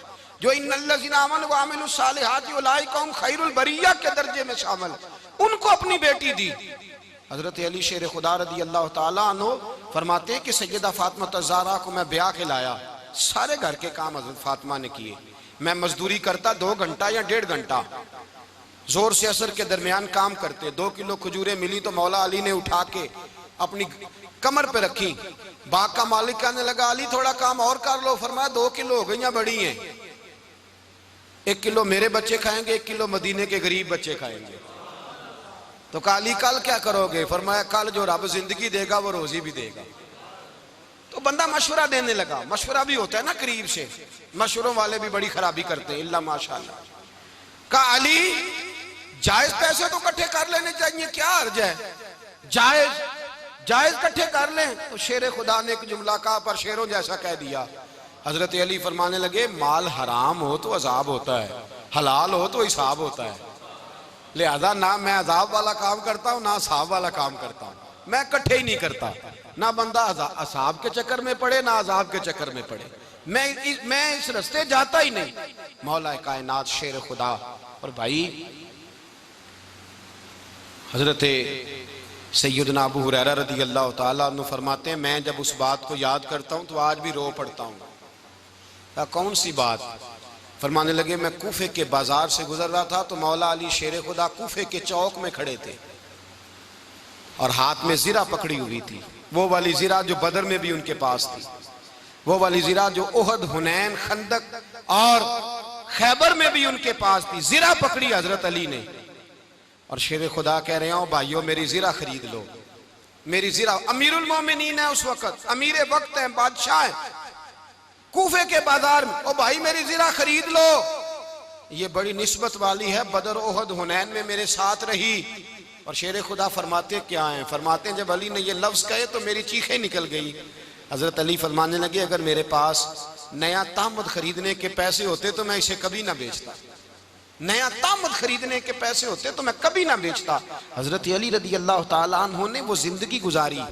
जो इन्नल्लज़ीना आमनू व अमिलुस सालिहाति उलाइका हुम खैरुल बरिया के दर्जे में शामिल, उनको अपनी बेटी दी। हजरत अली शेर खुदा रज़ी अल्लाह ताला अन्हु फरमाते हैं कि सैयदा फातिमा ज़हरा को मैं ब्याह के लाया, सारे घर के काम हजरत फातिमा ने किए। मैं मजदूरी करता 2 घंटा या 1.5 घंटा, जोर से असर के दरमियान काम करते। 2 किलो खजूरें मिली तो मौला अली ने उठा के अपनी कमर पे रखी। बाग का मालिक कहने लगा अली थोड़ा काम और कर लो। फरमाया 2 किलो हो गई या बड़ी हैं, 1 किलो मेरे बच्चे खाएंगे, 1 किलो मदीने के गरीब बच्चे खाएंगे। तो कहा अली कल क्या करोगे? फरमाया कल जो रब जिंदगी देगा वो रोजी भी देगा। तो बंदा मशवरा देने लगा। मशवरा भी होता है ना करीब से, मशवरों वाले भी बड़ी खराबी करते हैं इल्ला माशाअल्लाह। कहा अली जायज पैसे तो इकट्ठे कर लेने चाहिए, क्या अर्ज है, जायज इकट्ठे कर लें। तो शेर खुदा ने एक जुमला कहा पर शेरों जैसा कह दिया। हजरत अली फरमाने लगे माल हराम हो तो अजाब होता है, हलाल हो तो हिसाब होता है, लिहाजा ना मैं अजाब वाला काम करता हूँ ना हिसाब वाला काम करता हूँ, मैं इकट्ठे ही नहीं करता। ना बंदा असाब के चक्कर में पड़े ना अजाब के चक्कर में पड़े, मैं इस रास्ते जाता ही नहीं। मौला कायनात शेर खुदा। और भाई हजरत सैयदना अबू हुरैरा रज़ी अल्लाह ताला अन्हु फरमाते हैं मैं जब उस बात को याद करता हूँ तो आज भी रो पड़ता हूँ। कौन सी बात? फरमाने लगे मैं कूफे के बाजार से गुजर रहा था तो मौला अली शेर खुदा कूफे के चौक में खड़े थे और हाथ में जीरा पकड़ी हुई थी, वो वाली जीरा जो बदर में भी उनके पास थी, वो वाली जीरा जो ओहद, हुनैन, खंदक और खैबर में भी उनके पास थी। जीरा पकड़ी हजरत अली ने और शेर खुदा कह रहे हो भाइयों मेरी जीरा खरीद लो, मेरी जीरा। अमीरुल मोमिनीन है उस वक्त, अमीर वक्त है, बादशाह है, कूफे के बाजार में। ओ भाई मेरी जीरा खरीद लो, ये बड़ी निस्बत वाली है, बदर, ओहद, हुनैन में मेरे साथ रही और शेर खुदा फरमाते क्या हैं, फरमाते हैं जब अली ने ये लफ्ज़ कहे तो मेरी चीखें निकल गई। हज़रत अली फरमाने लगे अगर मेरे पास नया तामद खरीदने के पैसे होते तो मैं इसे कभी ना बेचता, नया तामद खरीदने के पैसे होते तो मैं कभी ना बेचता। हज़रत अली रदी अल्लाह ताला अन्हु ने वो जिंदगी गुजारी,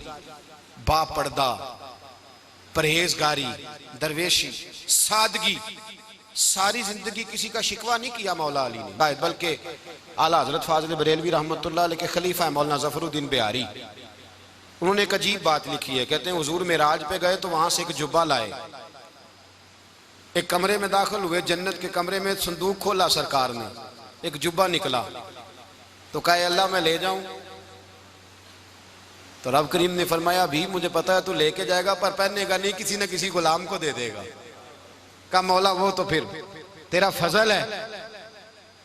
बापर्दा, परहेजगारी, दरवेशी, सादगी, सारी जिंदगी किसी का शिकवा नहीं किया मौला अली ने, बल्कि आला हजरत फाजिल बरेलवी रहमतुल्लाह अलैह के खलीफा मौलाना ज़फरुद्दीन बिहारी, उन्होंने एक अजीब बात लिखी है। कहते हैं हुजूर मेराज पे गए तो वहां से एक जुब्बा लाए, एक कमरे में दाखिल हुए, जन्नत के कमरे में संदूक खोला सरकार ने, एक जुब्बा निकला तो कहे अल्लाह मैं ले जाऊं, तो रब करीम ने फरमाया भी मुझे पता है तू लेके जाएगा पर पहनेगा नहीं, किसी न किसी गुलाम को दे देगा। कहा मौला वो तो फिर तेरा फजल है।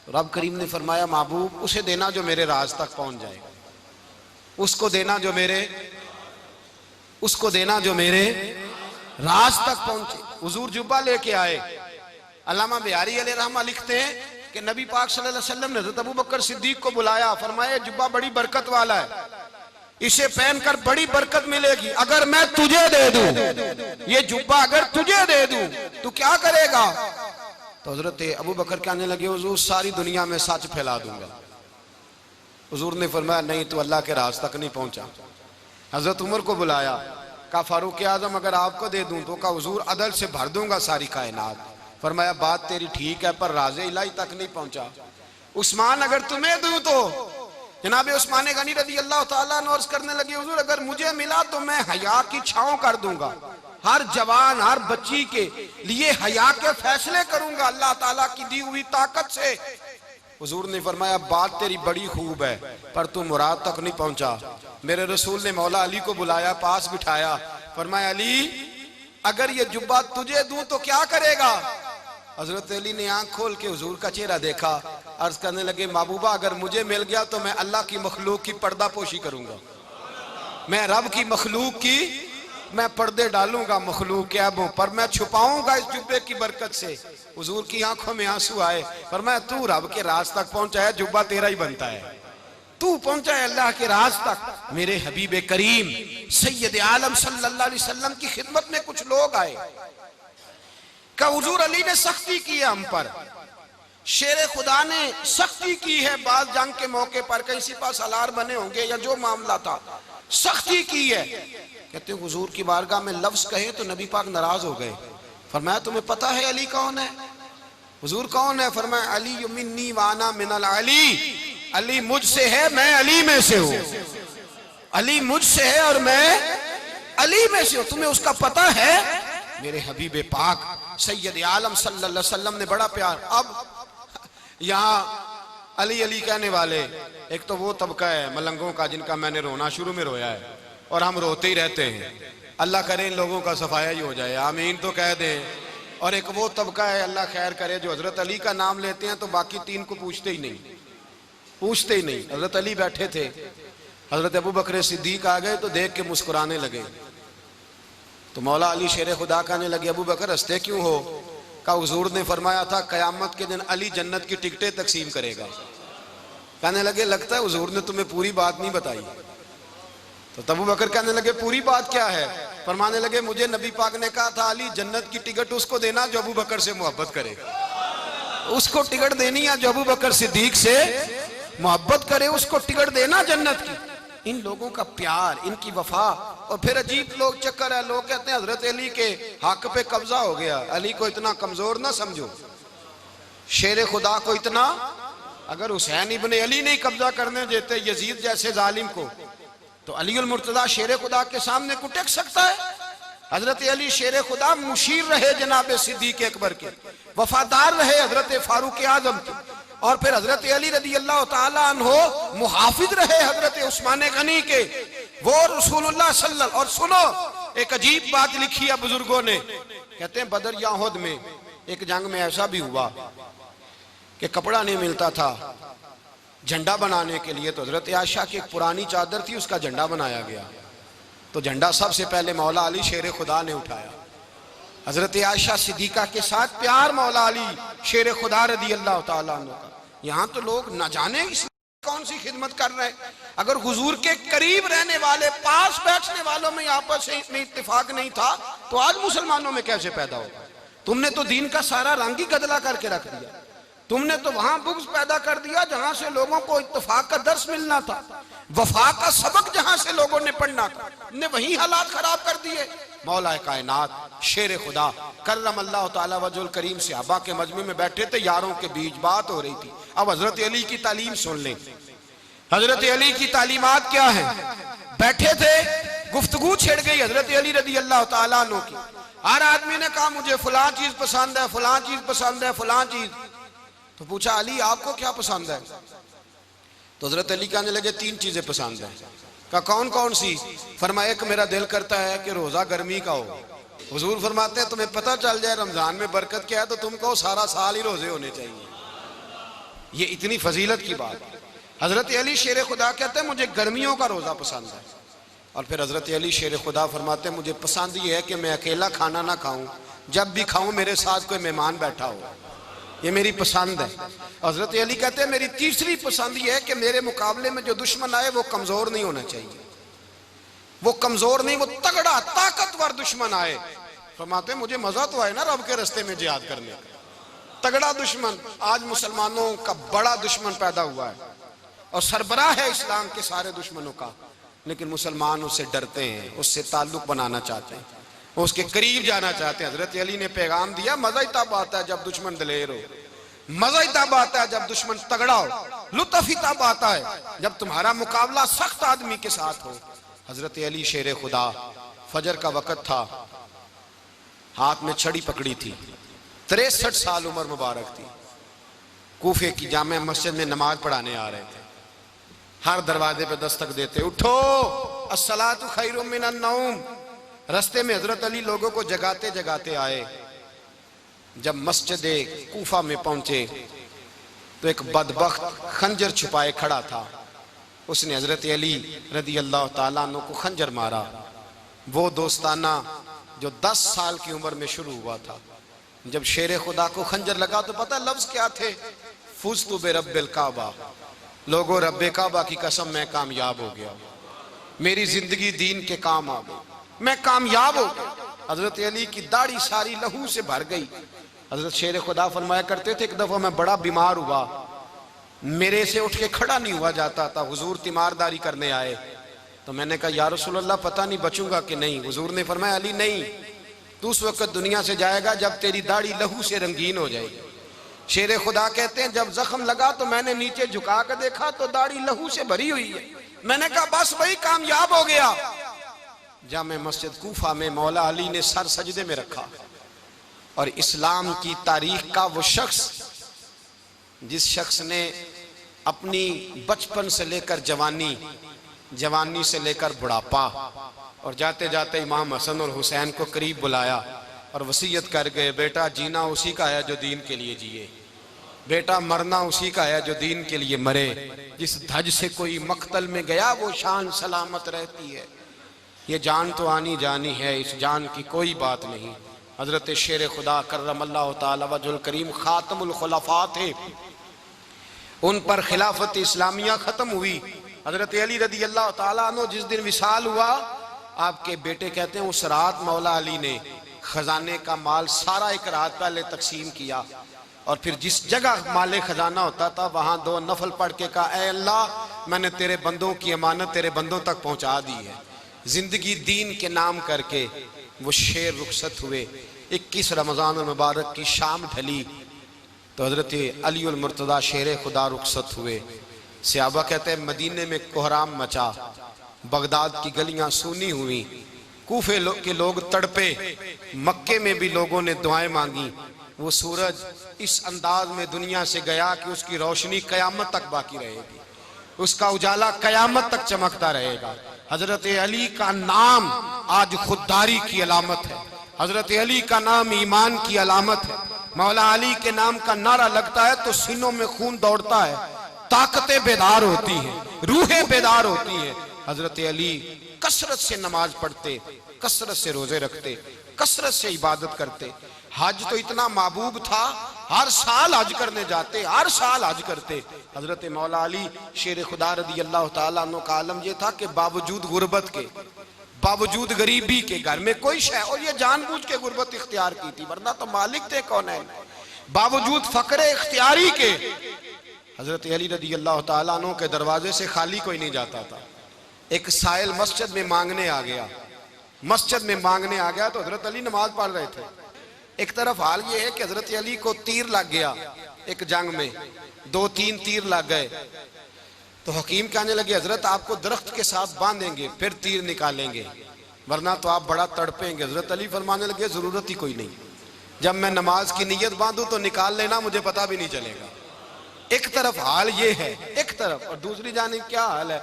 तो रब करीम ने फरमाया महबूब उसे देना जो मेरे राज तक पहुंच जाएगा, उसको देना जो मेरे, उसको देना जो मेरे राज तक पहुंचे। हुजूर जुब्बा लेके आए। अल्लामा बिहारी अलैहि रहमा लिखते हैं कि नबी पाक सल्लल्लाहु अलैहि वसल्लम ने हज़रत अबू बकर सिद्दीक को बुलाया, फरमाया जुब्बा बड़ी बरकत वाला है, इसे पहनकर बड़ी बरकत मिलेगी, अगर मैं तुझे दे दूं, ये जुब्बा अगर तुझे दे दूं तू क्या करेगा? तो हजरत अबू बकर कहने लगे हुजूर सारी दुनिया में सच फैला दूंगा। हुजूर ने फरमाया नहीं तू अल्लाह के राज तक नहीं पहुंचा। हजरत उमर को बुलाया, कहा फारूक आजम अगर आपको दे दूं तो कहा हुजूर अदल से भर दूंगा सारी कायनात। फरमाया बात तेरी ठीक है पर राज़े इलाही तक नहीं पहुंचा। उस्मान अगर तुम्हें दूं तो जनाब उस्मान गनी रज़ी अल्लाह ताला अन्हु अर्ज़ करने लगे हुजूर अगर मुझे मिला तो मैं हया की छांव कर दूंगा, हर जवान हर बच्ची के लिए हया के फैसले करूंगा अल्लाह ताला की दी हुई ताकत से। हुजूर ने फरमाया बात तेरी बड़ी खूब है पर तू मुराद तक नहीं पहुंचा। मेरे रसूल ने मौला अली को बुलाया, पास बिठाया, फरमाया अली अगर ये जुब्बा तुझे दूं तो क्या करेगा? हजरत अली ने आंख खोल के हुजूर का चेहरा देखा, अर्ज करने लगे महबूबा अगर मुझे मिल गया तो मैं अल्लाह की मखलूक की पर्दा पोशी करूंगा, मैं रब की मखलूक की मैं पर्दे डालूंगा मखलूक के ऐबों पर, मैं छुपाऊंगा इस जुब्बे की बरकत से। हुजूर की आंखों में आंसू आए, फरमाया तू रब के राज तक पहुंचा है, जुब्बा तेरा ही बनता है, तू पहुंचा है अल्लाह के राज तक। मेरे हबीब करीम सैयद आलम सल्लल्लाहु अलैहि वसल्लम की खिदमत में कुछ लोग आए, का हुजूर अली ने सख्ती की है हम पर, शेर खुदा ने सख्ती की है, बात जंग के मौके पर कहीं सिपा सालार बने होंगे या जो मामला था सख्ती की है। कहते हुजूर की बारगाह में लफ्ज कहे तो नबी पाक नाराज हो गए। फरमाया तुम्हें पता है अली कौन है? हुजूर कौन है? फरमाया अली मिन्नी वाना मिनल अली, अली मुझसे है मैं अली में से हूं, अली मुझसे है और मैं अली में से हूं, तुम्हें उसका पता है? मेरे हबीब पाक सैयद आलम सल्लल्लाहु अलैहि वसल्लम ने बड़ा प्यार। अब यहाँ अली अली कहने वाले एक तो वो तबका है मलंगों का जिनका मैंने रोना शुरू में रोया है और हम रोते ही रहते हैं, अल्लाह करे इन लोगों का सफाया ही हो जाए, आमीन तो कह दें। और एक वो तबका है अल्लाह खैर करे जो हजरत अली का नाम लेते हैं तो बाकी तीन को पूछते ही नहीं, पूछते ही नहीं। हजरत अली बैठे थे, हजरत अबू बकर सिद्दीक आ गए तो देख के मुस्कुराने लगे, तो मौला अली शेर खुदा कहने लगे अबू बकर हंसते क्यों हो? का हुजूर ने फरमाया था कयामत के दिन अली जन्नत की टिकटें तकसीम करेगा। कहने लगे लगता है हुजूर ने तुम्हें पूरी बात नहीं बताई। तो अबू बकर कहने लगे पूरी बात क्या है? फरमाने लगे मुझे नबी पाक ने कहा था अली जन्नत की टिकट उसको देना जो अबू बकर से मोहब्बत करे, उसको टिकट देनी है जो अबू बकर सिद्दीक से मोहब्बत करे, उसको टिकट देना जन्नत की। इन लोगों का प्यार, इनकी वफा। और फिर अजीब लोग चक्कर है, लोग कहते हैं हजरत अली के हक पे कब्जा हो गया, अली को इतना कमजोर ना समझो, शेर खुदा को इतना, अगर हुसैन इब्ने अली नहीं कब्जा करने देते यजीद जैसे जालिम को तो अली उल मुर्तजा शेर खुदा के सामने को टेक सकता है? हजरत अली शेर खुदा मुशीर रहे जनाब सिद्दीक अकबर के, वफादार रहे हजरत फारूक आजम के, और फिर हजरत अली रदी अल्लाह ताला अन्हो मुहाफिज रहे हजरत उस्मान गनी के, वो रसूलुल्लाह सल्लल्लाहु। और सुनो एक अजीब बात लिखी है बुजुर्गों ने, कहते हैं बदर या उहद में एक जंग में ऐसा भी हुआ कि कपड़ा नहीं मिलता था झंडा बनाने के लिए, तो हजरत आयशा की एक पुरानी चादर थी उसका झंडा बनाया गया, तो झंडा सबसे पहले मौला अली शेर खुदा ने उठाया। हजरत आयशा सिद्दीका के साथ प्यार मौला अली शेर खुदा रदी अल्लाह ताला अन्हु का। यहाँ तो लोग न जाने इस कौन सी खिदमत कर रहे हैं? अगर हुजूर के करीब रहने वाले, पास बैठने वालों में आपस में इत्तेफाक नहीं था तो आज मुसलमानों में कैसे पैदा होगा? तुमने तो दीन का सारा रंग ही गदला करके रख दिया। तुमने तो वहां बुग़्ज़ पैदा कर दिया जहां से लोगों को इत्तेफाक का दर्स मिलना था, वफा का सबक जहां से लोगों ने पढ़ना था, ने वही हालात खराब कर दिए। मौला कायनात शेर खुदा करम अल्लाह तआला वजहुल करीम सहाबा के मजमे में बैठे थे, यारों के बीच बात हो रही थी। अब हजरत अली की तालीम सुन लें। हजरत अली की तालीमात क्या है? बैठे थे, गुफ्तगू छिड़ गई हजरत अली रदी अल्लाह तआला अन्हु की। हर आदमी ने कहा मुझे फलां चीज पसंद है, फलां चीज पसंद है, फलां चीज। तो पूछा अली आपको क्या पसंद है? तो हजरत अली कहने लगे 3 चीजें पसंद है। कहा कौन कौन सी? फरमाया एक मेरा दिल करता है कि रोजा गर्मी का हो। हुजूर फरमाते हैं तुम्हें पता चल जाए रमजान में बरकत क्या है तो तुम कहो सारा साल ही रोजे होने चाहिए। ये इतनी फजीलत की बात। हजरत अली शेर खुदा कहते हैं मुझे गर्मियों का रोजा पसंद है। और फिर हजरत अली शेर खुदा फरमाते हैं मुझे पसंद ये है कि मैं अकेला खाना ना खाऊं, जब भी खाऊं मेरे साथ कोई मेहमान बैठा हो, ये मेरी पसंद है। हजरत अली कहते हैं मेरी तीसरी पसंद ये है कि मेरे मुकाबले में जो दुश्मन आए वो कमजोर नहीं होना चाहिए, वो कमजोर नहीं, वो तगड़ा ताकतवर दुश्मन आए। फरमाते मुझे मजा तो आए ना रब के रास्ते में जिहाद करने का, तगड़ा दुश्मन। आज मुसलमानों का बड़ा दुश्मन पैदा हुआ है और सरबराह है इस्लाम के सारे दुश्मनों का, लेकिन मुसलमान उससे डरते हैं, उससे ताल्लुक बनाना चाहते हैं, उसके करीब जाना चाहते हैं। हजरत अली ने पैगाम दिया मजा ही तब आता है जब दुश्मन दलेर हो, मजा ही तब आता है जब दुश्मन तगड़ा हो, लुत्फ ही तब आता है जब तुम्हारा मुकाबला सख्त आदमी के साथ हो। हजरत अली शेर खुदा, फजर का वक़्त था, हाथ में छड़ी पकड़ी थी, 63 साल उम्र मुबारक थी। कूफे की जामे मस्जिद में नमाज पढ़ाने आ रहे थे। हर दरवाजे पे दस्तक देते उठो अस्सलातु खैरुम मिनन नौम। रास्ते में हजरत अली लोगों को जगाते जगाते आए। जब मस्जिद कूफा में पहुंचे तो एक बदबख्त खंजर छुपाए खड़ा था। उसने हजरत अली रदी अल्लाह ताला अन्हु को खंजर मारा। वो दोस्ताना जो 10 साल की उम्र में शुरू हुआ था। जब शेर खुदा को खंजर लगा तो पता लफ्ज क्या थे? फुज़्तु बिरब्बिल काबा। लोगों रब्बे काबा की कसम मैं कामयाब हो गया, मेरी जिंदगी दीन के काम आ गई, मैं कामयाब हो गया। हजरत अली की दाढ़ी सारी लहू से भर गई। हजरत शेर खुदा फरमाया करते थे एक दफा मैं बड़ा बीमार हुआ, मेरे से उठ के खड़ा नहीं हुआ जाता था। हुजूर तीमारदारी करने आए तो मैंने कहा या रसूल अल्लाह पता नहीं बचूंगा कि नहीं। हुजूर ने फरमाया अली नहीं, तू उस वक्त दुनिया से जाएगा जब तेरी दाढ़ी लहू से रंगीन हो जाएगी। शेर खुदा कहते हैं जब जख्म लगा तो मैंने नीचे झुका कर देखा तो दाढ़ी लहू से भरी हुई है। मैंने कहा बस वही कामयाब हो गया। जामे मस्जिद कूफा में मौला अली ने सर सजदे में रखा और इस्लाम की तारीख का वो शख्स जिस शख्स ने अपनी बचपन से लेकर जवानी, जवानी से लेकर बुढ़ापा और जाते जाते इमाम हसन और हुसैन को करीब बुलाया और वसीयत कर गए बेटा जीना उसी का है जो दीन के लिए जिए, बेटा मरना उसी का है जो दीन के लिए मरे। जिस धज से कोई मक्तल में गया वो शान सलामत रहती है। ये जान तो आनी जानी है, इस जान की कोई बात नहीं। हजरत शेर खुदा करम अल्लाह ताला वजहुल करीम खातमुल खुलफा थे, उन पर खिलाफत इस्लामिया खत्म हुई। हजरत अली रदी अल्लाह ताला अन्हु जिस दिन विसाल हुआ, आपके बेटे कहते हैं उस रात मौला अली ने खजाने का माल सारा एक रात पहले तकसीम किया और फिर जिस जगह माले खजाना होता था वहां 2 नफल पढ़ के कहा ऐ अल्लाह मैंने तेरे बंदों की अमानत तेरे बंदों तक पहुंचा दी है। जिंदगी दीन के नाम करके वो शेर रुखसत हुए। 21 रमजान मुबारक की शाम ढली तो हजरत अली उल मुर्तदा शेर खुदा रुखसत हुए। सहाबा कहते हैं मदीने में कोहराम मचा, बगदाद की गलियां सूनी हुई, कूफे के लोग तड़पे, मक्के में भी लोगों ने दुआएं मांगी। वो सूरज इस अंदाज में दुनिया से गया कि उसकी रोशनी कयामत तक बाकी रहेगी, उसका उजाला कयामत तक चमकता रहेगा। हजरत अली का नाम आज खुददारी की अलामत है, हजरत अली का नाम ईमान की अलामत है। मौला अली के नाम का नारा लगता है तो सीनों में खून दौड़ता है, ताकतें बेदार होती हैं, रूहें बेदार होती हैं। हजरत अली कसरत से नमाज पढ़ते, कसरत से रोजे रखते, कसरत से इबादत करते। हज तो इतना महबूब था हर साल हज करने जाते, हर साल हज करते। हजरत मौला अली शेर खुदा रदी अल्लाह तआला अन्हु का आलम यह था कि बावजूद गुर्बत के, बावजूद गरीबी के, घर में कोई शय, और ये जानबूझ के गुर्बत इख्तियार की थी, वरना तो मालिक थे कौन है। बावजूद फकरे इख्तियारी के हजरत अली रदी अल्लाह तआला अन्हु के दरवाजे से खाली कोई नहीं जाता था। एक साइल मस्जिद में मांगने आ गया, मस्जिद में मांगने आ गया तो हजरत अली नमाज पढ़ रहे थे। एक तरफ हाल ये है कि हजरत अली को तीर लग गया, एक जंग में 2-3 तीर लग गए, तो हकीम कहने लगे हजरत आपको दरख्त के साथ बांधेंगे फिर तीर निकालेंगे, वरना तो आप बड़ा तड़पेंगे। हजरत अली फरमाने लगे जरूरत ही कोई नहीं, जब मैं नमाज की नीयत बांधू तो निकाल लेना, मुझे पता भी नहीं चलेगा। एक तरफ हाल ये है, एक तरफ, और दूसरी जानिब क्या हाल है,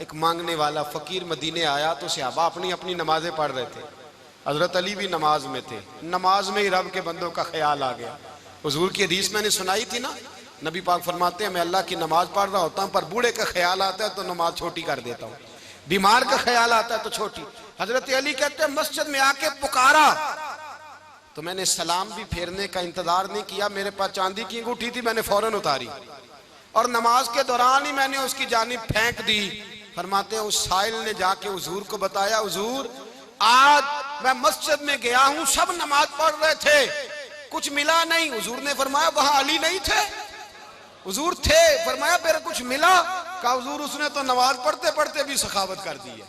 एक मांगने वाला फकीर मदीने आया तो सहाबा अपनी अपनी नमाजें पढ़ रहे थे, हजरत अली भी नमाज में थे। नमाज में ही रब के बंदों का ख्याल आ गया। हुजूर की हदीस मैंने सुनाई थी ना, नबी पाक फरमाते हैं मैं अल्लाह की नमाज पढ़ रहा होता हूँ, पर बूढ़े का ख्याल आता है तो नमाज छोटी कर देता हूँ, बीमार का ख्याल आता है तो छोटी। हजरत अली कहते हैं मस्जिद में आके पुकारा तो मैंने सलाम भी फेरने का इंतजार नहीं किया, मेरे पास चांदी की अंगूठी थी, मैंने फौरन उतारी और नमाज के दौरान ही मैंने उसकी जानिब फेंक दी। फरमाते हैं उस साइल ने जाके हुजूर को बताया, हुजूर आज मैं मस्जिद में गया हूं, सब नमाज पढ़ रहे थे, कुछ मिला नहीं। हुजूर ने फरमाया वहां अली नहीं थे? हुजूर थे। फरमाया फिर कुछ मिला? कहा हुजूर उसने तो नमाज पढ़ते पढ़ते भी सखावत कर दी है,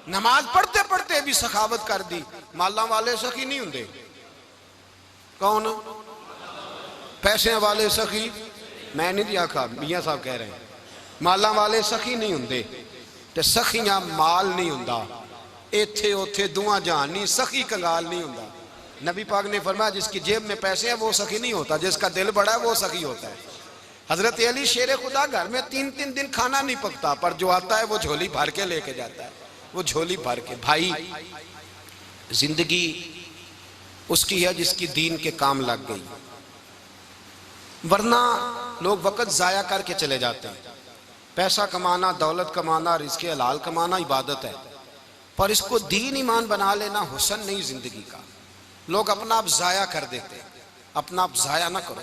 नमाज पढ़ते पढ़ते भी सखावत कर दी। माला वाले सखी नहीं होंगे, कौन? पैसे वाले सखी, मैं नहीं आखा, मियां साहब कह रहे हैं माला वाले सखी नहीं होंगे, ते सखियां माल नहीं हुंदा, इत्थे उथे दुआ जहान नहीं, सखी कंगाल नहीं हुंदा। नबी पाक ने फरमाया जिसकी जेब में पैसे हैं वो सखी नहीं होता, जिसका दिल बड़ा है वो सखी होता है। हजरत अली शेर खुदा घर में 3-3 दिन खाना नहीं पकता, पर जो आता है वो झोली भर के लेके जाता है, वो झोली भर के। भाई जिंदगी उसकी है जिसकी दीन के काम लग गई, वरना लोग वक्त जाया करके चले जाते हैं। पैसा कमाना, दौलत कमाना, रिज़्क़ हलाल कमाना इबादत है, पर इसको दीन ईमान बना लेना हुस्न नहीं जिंदगी का। लोग अपना आप जाया कर देते हैं, अपना आप जाया ना करो।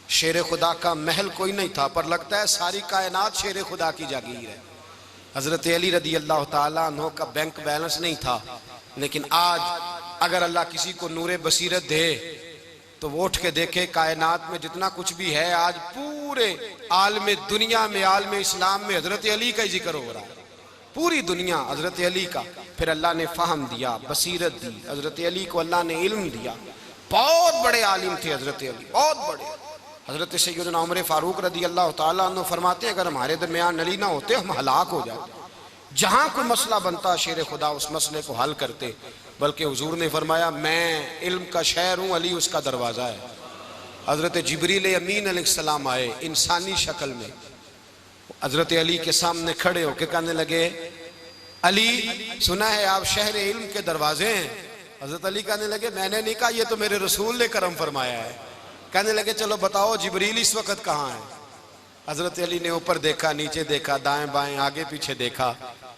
शेर खुदा का महल कोई नहीं था, पर लगता है सारी कायनात शेर खुदा की जागीर है। हजरत अली रदी अल्लाह तआला अन्हु का बैंक बैलेंस नहीं था, लेकिन आज अगर अल्लाह किसी को नूरे बसीरत दे तो वो उठ के देखे कायनात में जितना कुछ भी है, आज पूरे आलमे दुनिया में, आलमे इस्लाम में हजरत अली का ही जिक्र हो रहा है, पूरी दुनिया हजरत अली का। फिर अल्लाह ने फहम दिया, बसीरत दी, हजरत अली को अल्लाह ने इल्म दिया। बहुत बड़े आलिम थे हजरत अली, बहुत बड़े। हजरत सैयदना उमर फारूक रदी अल्लाह तआला अन्हु फरमाते हैं अगर हमारे दरमियान अली ना होते हम हलाक हो जाते। जहां कोई मसला बनता शेर खुदा उस मसले को हल करते, बल्कि हुजूर ने फरमाया मैं इल्म का शहर हूँ, अली उसका दरवाज़ा है। हज़रत जिब्रील अमीन अलैहिस्सलाम आए इंसानी शक्ल में, हज़रत अली के सामने खड़े होकर कहने लगे अली सुना है आप शहर इल्म के दरवाजे हैं। हज़रत अली कहने लगे मैंने नहीं कहा, ये तो मेरे रसूल ने करम फरमाया है। कहने लगे चलो बताओ जिब्रील इस वक्त कहाँ है? हज़रत अली ने ऊपर देखा, नीचे देखा, दाएं बाएं, आगे पीछे देखा।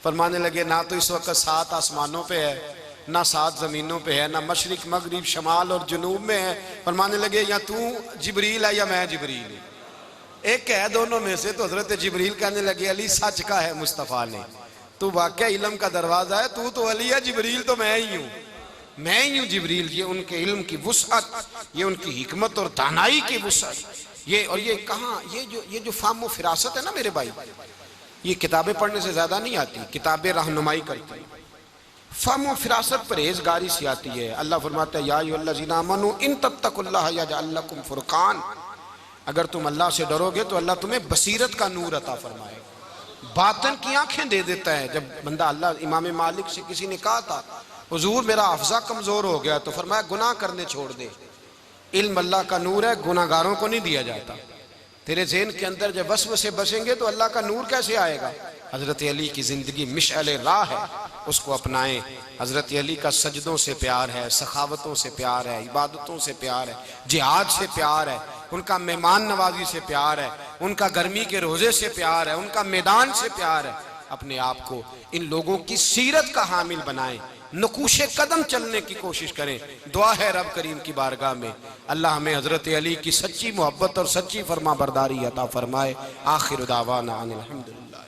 फरमाने लगे ना तो इस वक्त 7 आसमानों पे है, ना 7 जमीनों पे है, ना मशरिक मगरिब शमाल और जुनूब में है। फरमाने लगे या तू जिब्रील है या मैं जिब्रील हूँ, एक है दोनों में से। तो हजरत जिब्रील कहने लगे अली सच का है मुस्तफ़ा ने, तू वाकई इल्म का दरवाजा है, तू तो अली है, जिब्रील तो मैं ही हूँ, मैं ही हूँ जिब्रील। ये उनके इल्म की वुसअत, ये उनकी हिकमत और दानाई की वुसअत, ये और ये कहाँ, ये जो फाहम फिरासत है ना मेरे भाई, ये किताबें पढ़ने से ज्यादा नहीं आती, किताबें रहनुमाई करती हैं। फाहम फिरासत परहेजगारी से आती है। अल्लाह फरमाता है या अय्युहल्लज़ीना आमनू इन तत्तकुल्लाह यजअल लकुम फुरकान, अगर तुम अल्लाह से डरोगे तो अल्लाह तुम्हें बसीरत का नूर अता फरमाएगा, बातन की आंखें दे देता है। जब बंदा अल्लाह, इमाम मालिक से किसी ने कहा था हुजूर मेरा हफ्ज़ा कमजोर हो गया, तो फरमाया गुनाह करने छोड़ दे, इल्म अल्लाह का नूर है, गुनाहगारों को नहीं दिया जाता। तेरे ज़हन के अंदर जब वसवसे बसेंगे तो अल्लाह का नूर कैसे आएगा? हज़रत अली की ज़िंदगी मिशअल राह है, उसको अपनाएं। हज़रत अली का सजदों से प्यार है, सखावतों से प्यार है, इबादतों से प्यार है, जिहाद से प्यार है, उनका मेहमान नवाजी से प्यार है, उनका गर्मी के रोज़े से प्यार है, उनका मैदान से प्यार है। अपने आप को इन लोगों की सीरत का हामिल बनाएं, नकूशे कदम चलने की कोशिश करें। दुआ है रब करीम की बारगाह में अल्लाह हमें हजरत अली की सच्ची मोहब्बत और सच्ची फरमा बरदारी अता फरमाए। आखिर दावाना अनिल हम्दुलिल्लाह।